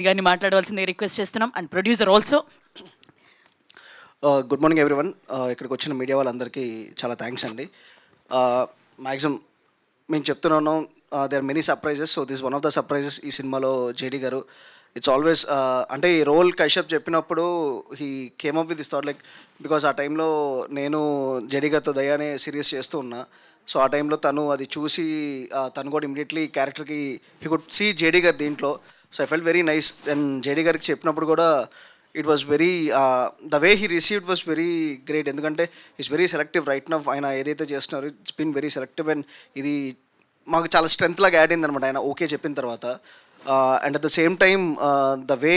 గారిని మాట్లాడవలసిందిగా రిక్వెస్ట్ చేస్తున్నాం. And producer also. Good morning everyone. ఇక్కడికి వచ్చిన మీడియా వాళ్ళందరికీ చాలా థ్యాంక్స్ అండి. మ్యాక్సిమం మేము చెప్తున్నాను, they are many surprises. So this one of the surprises ఈ సినిమాలో జేడీ గారు. ఇట్స్ ఆల్వేస్ అంటే ఈ రోల్ కశ్యప్ చెప్పినప్పుడు he came up with this thought, like because ఆ టైంలో నేను జేడీ గారితో దయానే సీరియస్ చేస్తూ ఉన్నా. సో ఆ టైంలో తను అది చూసి తను కూడా ఇమీడియట్లీ క్యారెక్టర్కి హీ కుడ్ సీ జేడీ గారు దీంట్లో. So I felt very nice. And JD గారికి చెప్పినప్పుడు కూడా it was very the way he received was very great. ఎందుకంటే it's very selective right now. ఆయన ఏదైతే చేస్తున్నారో it's been very selective. And ఇది మాకు చాలా స్ట్రెంత్ లాగా యాడ్ అయింది అనమాట ఆయన ఓకే చెప్పిన తర్వాత. And at the same time the way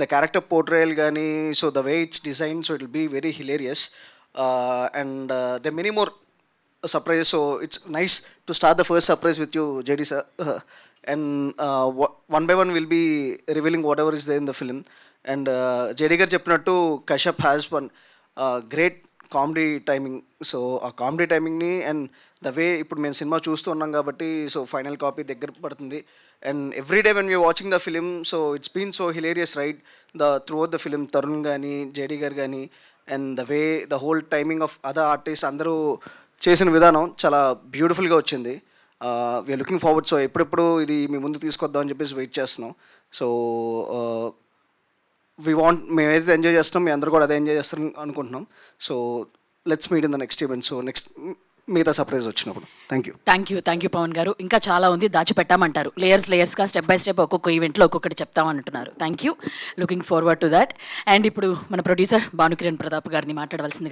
the character portrayal కానీ, so the way it's design, so it will be very hilarious. And the many more surprises. So it's nice to start the first surprise with you, JD sir. And one by one we'll be revealing whatever is there in the film. And JD గారు చెప్పినట్టు Kashyap has one great comedy timing. So ఆ comedy టైమింగ్ని and the వే ఇప్పుడు మేము cinema చూస్తూ ఉన్నాం కాబట్టి so final copy దగ్గర పడుతుంది. And every day when we're watching the film, so it's been so hilarious right throughout the film. Tarun కానీ జేడీ గారు కానీ and the way the whole timing of other artist అందరూ చేసిన విధానం చాలా బ్యూటిఫుల్గా వచ్చింది. We are looking forward. సో ఎప్పుడెప్పుడు ఇది మీ ముందు తీసుకొద్దాం అని చెప్పేసి వెయిట్ చేస్తున్నాం. సో మేము ఏదైతే ఎంజాయ్ చేస్తున్నాం మీ అందరూ కూడా అదే ఎంజాయ్ చేస్తారని అనుకుంటున్నాం. So let's meet in the next event. So next మిగతా సర్ప్రైజ్ వచ్చినప్పుడు. థ్యాంక్ యూ పవన్ గారు. ఇంకా చాలా ఉంది, దాచిపెట్టామంటారు. లేయర్స్గా స్టెప్ బై స్టెప్ ఒక్కొక్క ఈవెంట్లో ఒక్కొక్కటి చెప్తామంటున్నారు. Thank you, looking forward to that. And ఇప్పుడు మన ప్రొడ్యూసర్ భానుకిరణ్ ప్రతాప్ గారిని మాట్లాడవలసిందిగా